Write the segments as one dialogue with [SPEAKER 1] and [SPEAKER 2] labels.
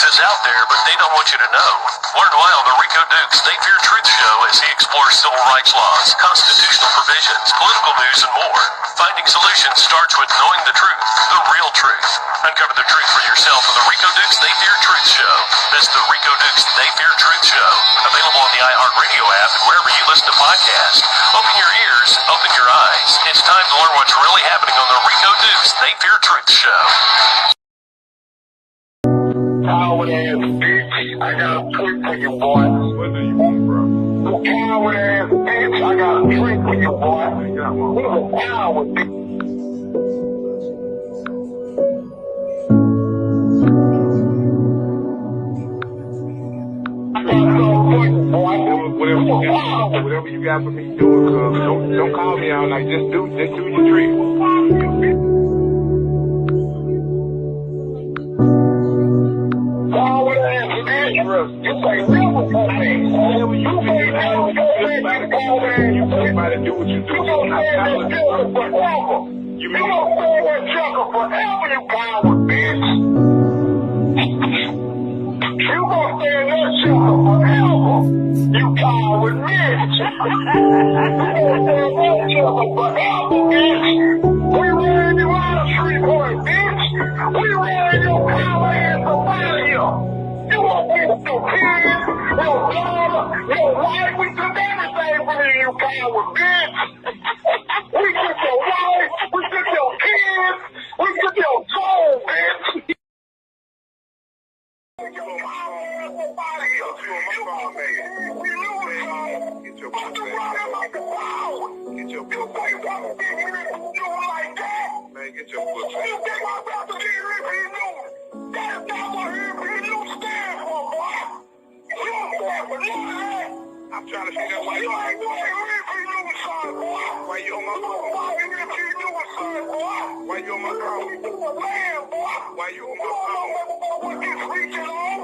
[SPEAKER 1] is out there, but they don't want you to know. Learn why on the Rico Dukes They Fear Truth show as he explores civil rights laws, constitutional provisions, political news, and more. Finding solutions starts with knowing the truth, the real truth. Uncover the truth for yourself on the Rico Dukes They Fear Truth show. That's the Rico Dukes They Fear Truth show. Available on the iHeartRadio app and wherever you listen to podcasts. Open your ears, open your eyes. It's time to learn what's really happening on the Rico Dukes They Fear Truth show.
[SPEAKER 2] Coward ass bitch, I got a trick for you, boy.
[SPEAKER 3] What do you want, bro?
[SPEAKER 2] You coward ass bitch, I got a trick for you, boy. You a coward bitch. I got something for you, boy.
[SPEAKER 3] Whatever you got for me, do it, cuz. Don't call me all night. Just do your trick.
[SPEAKER 2] You say never for me. You say never for me.
[SPEAKER 3] You about to do what you do.
[SPEAKER 2] You gonna stay in that sugar forever. You gonna stay in that sugar forever, you coward bitch. You gonna stay in that sugar forever, you coward bitch. You gonna stay in that sugar forever, bitch. We ran you out of Shreveport, bitch. We ran your coward ass up out of here. You won't get your kids, your daughter, your wife. We took everything from you, coward bitch. We took your wife, we took your kids, we took your soul, bitch. Get your ass up out of here. We lose some.
[SPEAKER 3] Get your
[SPEAKER 2] But you running like a coward.
[SPEAKER 3] Get your
[SPEAKER 2] You think I'm gonna get rid of you like that?
[SPEAKER 3] man, get your foot
[SPEAKER 2] You think I'm about to get rid of you? That's not what you stand for, boy. You stand for nothing.
[SPEAKER 3] I'm trying to figure out why
[SPEAKER 2] You ain't doing anything new, son, boy.
[SPEAKER 3] Why you on my phone?
[SPEAKER 2] Why you anything new, son, boy?
[SPEAKER 3] Why you on my phone?
[SPEAKER 2] You do a man, boy.
[SPEAKER 3] Why you on
[SPEAKER 2] You
[SPEAKER 3] my
[SPEAKER 2] don't
[SPEAKER 3] phone?
[SPEAKER 2] know what this reaching on.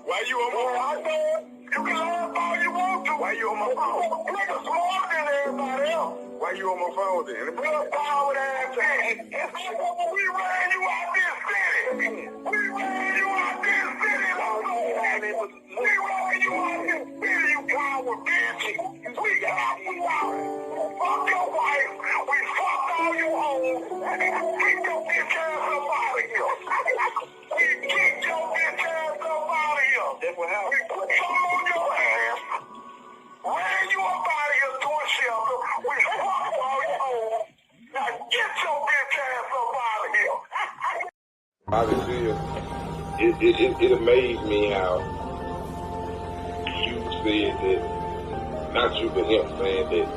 [SPEAKER 3] Why you on my phone?
[SPEAKER 2] You can laugh all you want to.
[SPEAKER 3] Why you on my phone?
[SPEAKER 2] Niggas smarter than everybody else.
[SPEAKER 3] Why you on my phone then?
[SPEAKER 2] Real power ass thing. We ran you out this city. We ran you out this city, Loco. We ran you out this city, you coward bitch. We got you out. Fuck your wife. We fucked all your hoes. Get your bitch ass up out of here. We kicked your bitch ass up out of here.
[SPEAKER 3] That's what happened.
[SPEAKER 2] We put something on your ass. Ran you up out of here to a shelter. We fucked all your hoes. Now get your bitch ass up out of here.
[SPEAKER 3] Obviously, it amazed me how you said that, not you but him saying that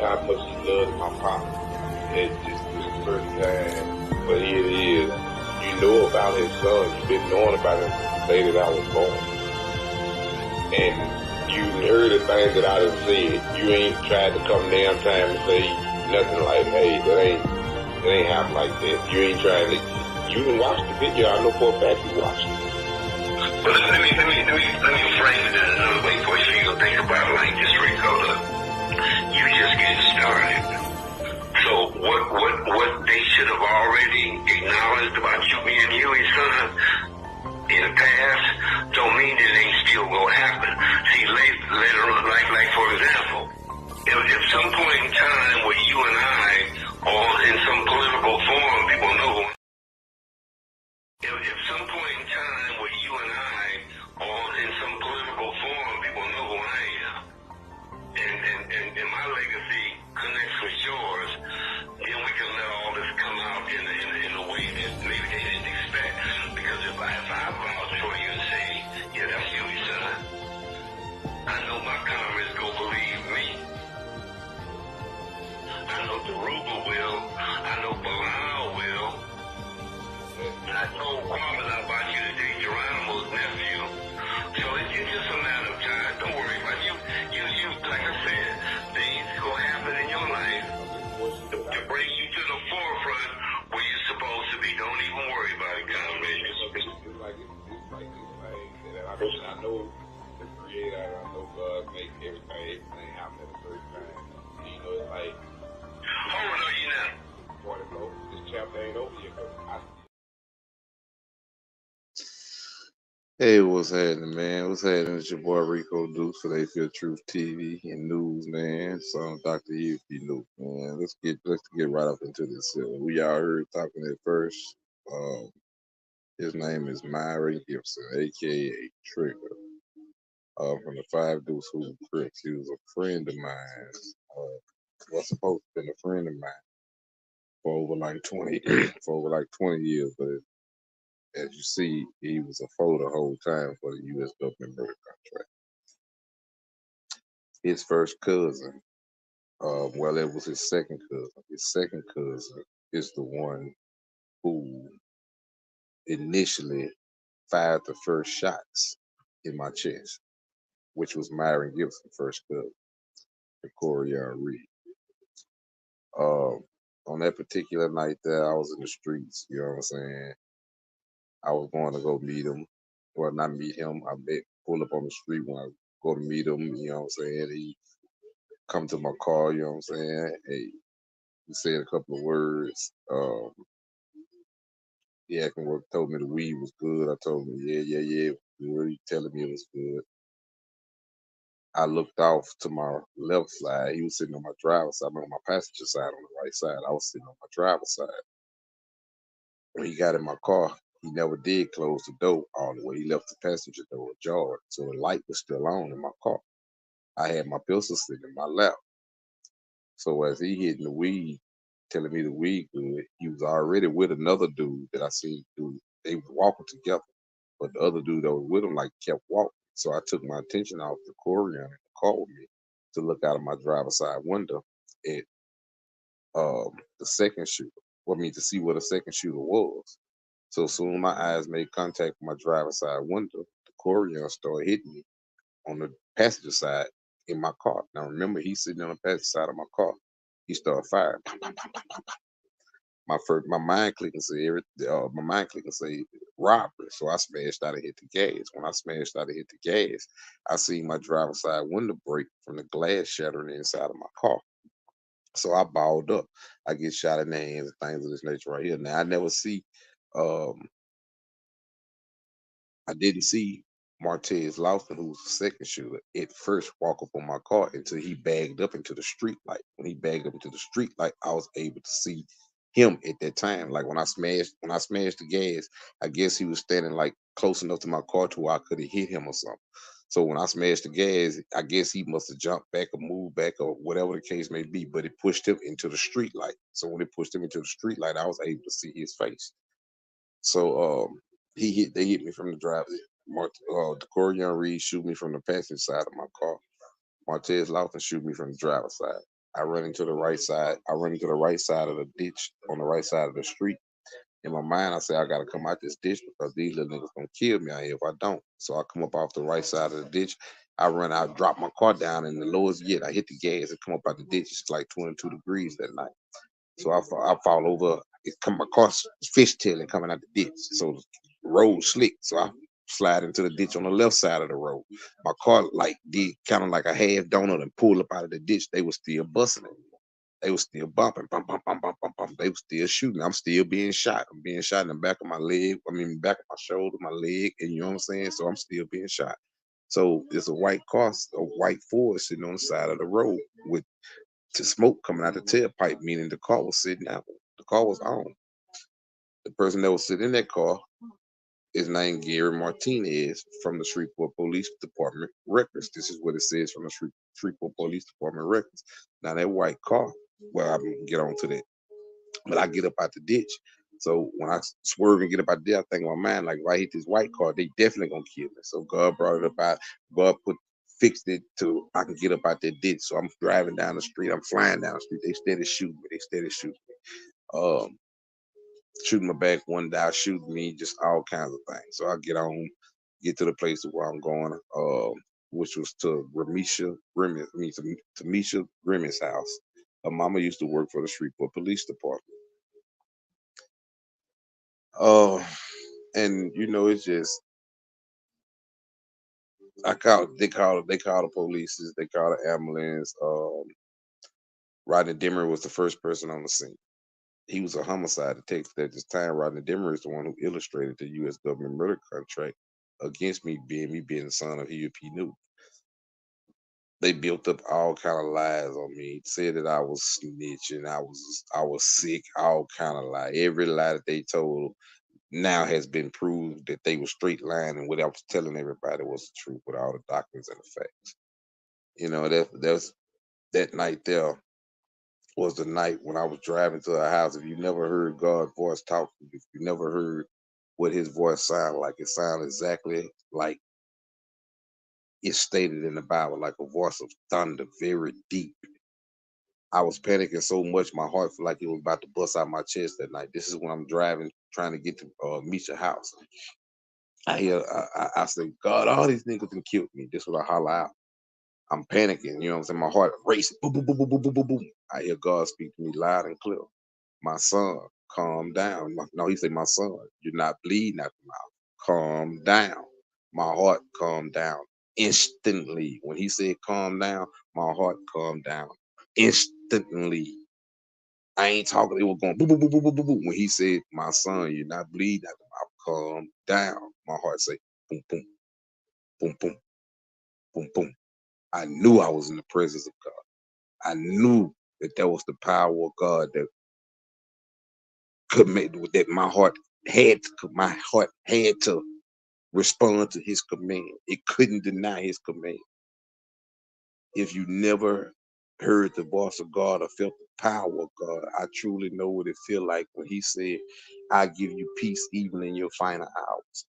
[SPEAKER 3] how much he loved my pop at just this first time. But here it is, you know about his son, you've been knowing about him since the day that I was born. And you heard the things that I done said. You ain't tried to come damn time and say nothing like, hey, that ain't happen like that. You ain't trying to. You can watch the video. I know for a fact you watched it.
[SPEAKER 4] But let me frame it in another way for you so you can think about it like this, Rico. Look, you just getting started. So what they should have already acknowledged about you being Huey's son in the past don't mean that it ain't still gonna happen. See, later on, like for example, if some point in time where you and I are in some political forum, people know who. If some point in time where you and I are in some political forum, people know who I am, and my legacy connects with yours, then we can let all this come out in a way that maybe they didn't expect. Because if I vouch for you and say, yeah, that's you, son, I know my comrades go believe me. I know Daruba will. I know Bilal will. I told Kwame about you today, Geronimo's nephew. So it's just a matter of time. Don't worry about it. You, like I said, things gonna happen in your life to bring you to the forefront where you're supposed to be. Don't even worry about it, comrade.
[SPEAKER 3] It's like that I know the Creator, I know God make everything happen at a certain time. You know, it's like,
[SPEAKER 4] Oh, no, you're not.
[SPEAKER 3] This chapter ain't over yet, but I Hey, what's happening, man? What's happening? It's your boy Rico Dukes for They Feel Truth TV and news, man. So Dr. E, if you know, man. Let's get right up into this. We all heard talking at first. Um, his name is Myron Gibson, aka Trigger, from the Five Deuce Who Crips. He was a friend of mine. Was supposed to be a friend of mine for over like 20, for over like 20 years, but as you see, he was a foe the whole time for the U.S. government murder contract. His first cousin, well, it was his second cousin. His second cousin is the one who initially fired the first shots in my chest, which was Myron Gibson's first cousin, the Corian Reed. Um, on that particular night there, I was in the streets, you know what I'm saying? I was going to go meet him. Well, not meet him. Pull up on the street when I go to meet him, you know what I'm saying? He come to my car, you know what I'm saying? Hey, he said a couple of words. He acting work told me the weed was good. I told him, yeah, it was good. He telling me it was good. I looked off to my left side. He was sitting on my driver's side. I'm on my passenger side on the right side. I was sitting on my driver's side. When he got in my car, he never did close the door all the way. He left the passenger door ajar, so the light was still on in my car. I had my pistol sitting in my lap. So as he hitting the weed, telling me the weed good, he was already with another dude that I seen do. They was walking together, but the other dude that was with him like kept walking. So I took my attention off the Corian and called me to look out of my driver's side window at the second shooter. Well, I mean to see what the second shooter was. So soon my eyes made contact with my driver's side window, the Corian started hitting me on the passenger side in my car. Now remember, he's sitting on the passenger side of my car. He started firing. My mind click and say my mind click and say robbery. So I smashed out and hit the gas. When I smashed out and hit the gas, I see my driver's side window break from the glass shattering inside of my car. So I balled up. I get shot in the hands and things of this nature right here. Now um I didn't see Martez Lawson, who was the second shooter, at first walk up on my car until he bagged up into the street light. When he bagged up into the street light, I was able to see him at that time. Like when I smashed the gas, I guess he was standing like close enough to my car to where I could have hit him or something. So when I smashed the gas, I guess he must have jumped back or moved back or whatever the case may be, but it pushed him into the street light. So when it pushed him into the street light, I was able to see his face. So they hit me from the drive. The Corian Reed shoot me from the passenger side of my car. Martez Lawson shoot me from the driver's side. I run into the right side. I run into the right side of the ditch on the right side of the street. In my mind, I say I gotta come out this ditch because these little niggas gonna kill me out here if I don't. So I come up off the right side of the ditch. I run out, drop my car down, and the lowest yet, I hit the gas and come up out the ditch. It's like 22 degrees that night. So I fall over. My car's fishtailing coming out the ditch. So the road slick. So I slide into the ditch on the left side of the road. My car like did kind of like a half donut and pulled up out of the ditch. They were still busting it. They were still bumping, bump, bump, bump, bump, bump, bump. They were still shooting. I'm still being shot. I'm being shot in the back of my leg. I mean, back of my shoulder, my leg, and you know what I'm saying. So I'm still being shot. So there's a white car, a white Ford sitting on the side of the road with to smoke coming out the tailpipe, meaning the car was sitting out. The car was on. The person that was sitting in that car is named Gary Martinez from the Shreveport Police Department records. This is what it says from the Shreveport Police Department records. Now that white car, well, I'm gonna get on to that. But I get up out the ditch. So when I swerve and get up out there, I think in my mind, like if I hit this white car, they definitely gonna kill me. So God brought it up out, God fixed it to I can get up out that ditch. So I'm driving down the street, I'm flying down the street. They steady shooting me, they steady shooting me. Shooting my back, one die shooting me, just all kinds of things. So I get to the place where I'm going, which was to Tamisha Grimmy's house. Her mama used to work for the Shreveport Police Department. Uh, and you know, it's just they call the police, they call the ambulance. Rodney Dimmer was the first person on the scene. He was a homicide detective at this time. Rodney Dimmer is the one who illustrated the U.S. government murder contract against me being the son of P. New. They built up all kind of lies on me. Said that I was snitching, I was sick, all kind of lie. Every lie that they told now has been proved that they were straight lying, and what I was telling everybody was the truth with all the documents and the facts. You know, that's that night there was the night when I was driving to a house. If you never heard God's voice talking, if you never heard what his voice sounded like, it sounded exactly like it's stated in the Bible, like a voice of thunder, very deep. I was panicking so much, my heart felt like it was about to bust out my chest that night. This is when I'm driving, trying to get to meet your house. I say, God, all these niggas done killed me. This is what I holler out. I'm panicking, you know what I'm saying? My heart racing. Boom, boom, boom, boom, boom, boom, boom, boom. I hear God speak to me loud and clear. My son, calm down. No, he said, my son, you're not bleeding out the mouth. Calm down. My heart calmed down instantly. When he said calm down, my heart calmed down instantly. I ain't talking. It was going boom, boom, boom, boom, boom, boom, boom. When he said, "My son, you're not bleeding out the mouth. Calm down." My heart say, "Boom, boom, boom, boom, boom, boom." I knew I was in the presence of God. I knew that that was the power of God that could make that my heart had to respond to His command. It couldn't deny His command. If you never heard the voice of God or felt the power of God, I truly know what it feel like when He said, "I give you peace even in your final hours."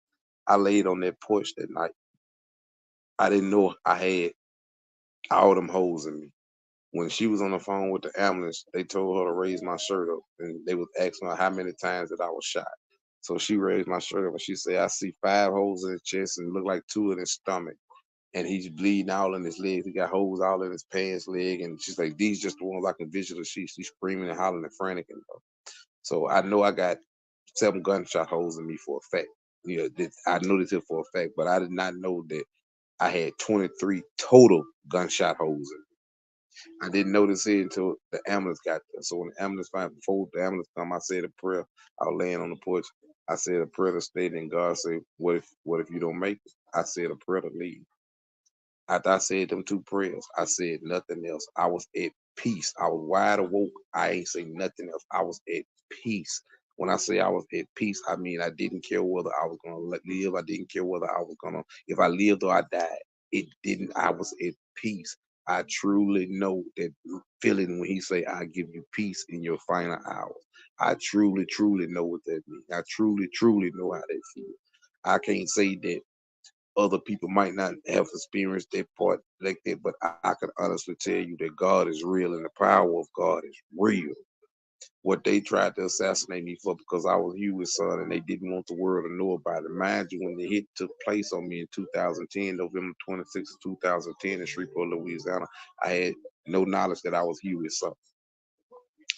[SPEAKER 3] I laid on that porch that night. I didn't know I had all them holes in me. When she was on the phone with the ambulance, they told her to raise my shirt up, and they was asking her how many times that I was shot. So she raised my shirt up, and she said, "I see 5 holes in his chest and look like 2 in his stomach, and he's bleeding all in his legs. He got holes all in his pants leg." And she's like, "These just the ones I can visually see." She's screaming and hollering and frantic. So I know I got 7 gunshot holes in me for a fact. Yeah, I know this here for a fact, but I did not know that I had 23 total gunshot holes in me. I didn't know this here until the ambulance got there. So when the ambulance before the ambulance come, I said a prayer. I was laying on the porch. I said a prayer to stay, and God said, "What if you don't make it?" I said a prayer to leave. After I said them 2 prayers, I said nothing else. I was at peace. I was wide awoke. I ain't say nothing else. I was at peace. When I say I was at peace, I mean I didn't care whether I was gonna live. I didn't care whether I was gonna if I lived or I died. It didn't. I was at peace. I truly know that feeling when he say I give you peace in your final hours. I truly, truly know what that means. I truly, truly know how that feels. I can't say that other people might not have experienced that part like that, but I can honestly tell you that God is real and the power of God is real. What they tried to assassinate me for because I was Huey's son and they didn't want the world to know about it. Mind you, when the hit took place on me in 2010, November 26, 2010 in Shreveport, Louisiana, I had no knowledge that I was Huey's son.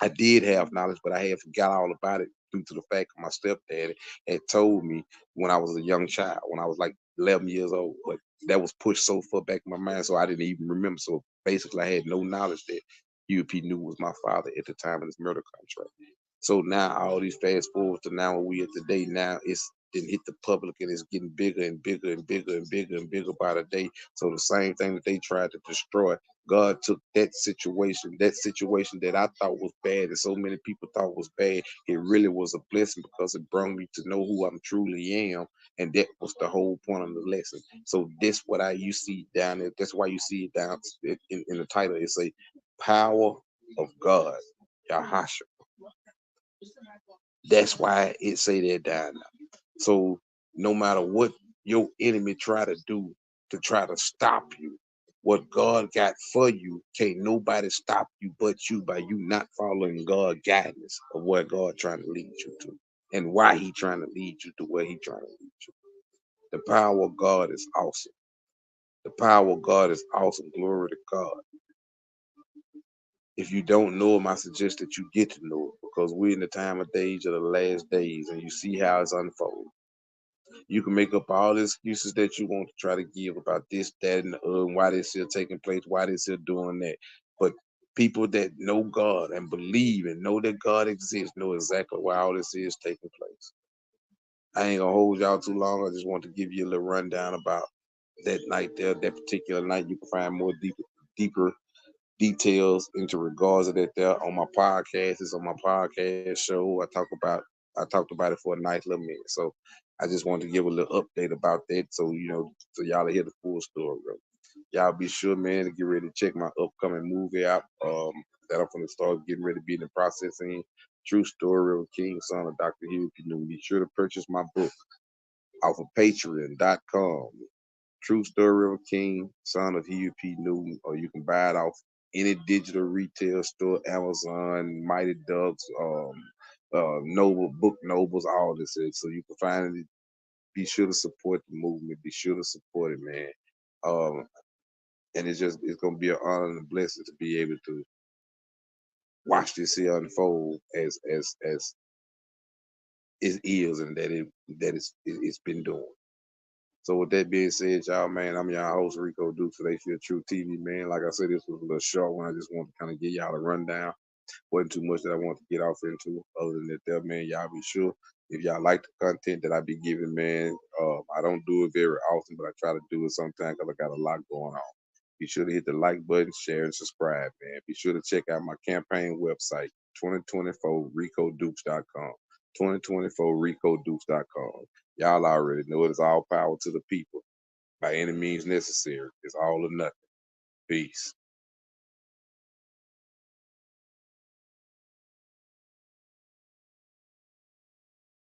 [SPEAKER 3] I did have knowledge, but I had forgot all about it due to the fact that my stepdad had told me when I was a young child, when I was like 11 years old. But that was pushed so far back in my mind, so I didn't even remember. So basically, I had no knowledge that UP knew was my father at the time of this murder contract. So now all these fast forwards to now where we are today, now it's didn't hit the public and it's getting bigger and bigger and bigger and bigger and bigger by the day. So the same thing that they tried to destroy, God took that situation that I thought was bad and so many people thought was bad, it really was a blessing because it brought me to know who I'm truly am. And that was the whole point of the lesson. So this what you see down there. That's why you see it down in the title. It's a power of God. Yahasha. That's why it say that down there. So no matter what your enemy try to do to try to stop you, what God got for you, can't nobody stop you but you by you not following God guidance of where God trying to lead you to and why he trying to lead you to where he trying to lead you. The power of God is awesome. The power of God is awesome. Glory to God. If you don't know him, I suggest that you get to know him because we're in the time of age of the last days and you see how it's unfolding. You can make up all the excuses that you want to try to give about this, that, and the other, and why this here taking place, why this here doing that. But people that know God and believe and know that God exists know exactly why all this is taking place. I ain't gonna hold y'all too long. I just want to give you a little rundown about that night there, that particular night. You can find more deeper details into regards of that there on my podcast. It's on my podcast show. I talked about it for a nice little minute. So I just wanted to give a little update about that. So so y'all hear the full story. Bro. Y'all be sure, man, to get ready to check my upcoming movie out. That I'm gonna start getting ready to be in the processing. True story of King, son of Dr. Huey P. Newton. Be sure to purchase my book off of Patreon.com. True Story of a King, son of Huey P. Newton, or you can buy it off any digital retail store, Amazon, Mighty Ducks, Noble, Book Nobles, all this. So you can find it. Be sure to support the movement. Be sure to support it, man. Um, and it's gonna be an honor and a blessing to be able to watch this here unfold as it is and it's been doing. So with that being said, y'all, man, I'm your host Rico Dukes of They Feel True TV, man. Like I said, this was a little short one. I just want to kind of give y'all a rundown. Wasn't too much that I want to get off into. Other than that, there, man, y'all be sure if y'all like the content that I be giving, man. I don't do it very often, but I try to do it sometimes because I got a lot going on. Be sure to hit the like button, share, and subscribe, man. Be sure to check out my campaign website, 2024RicoDukes.com. 2024RicoDukes.com. Y'all already know it is all power to the people by any means necessary. It's all or nothing. Peace.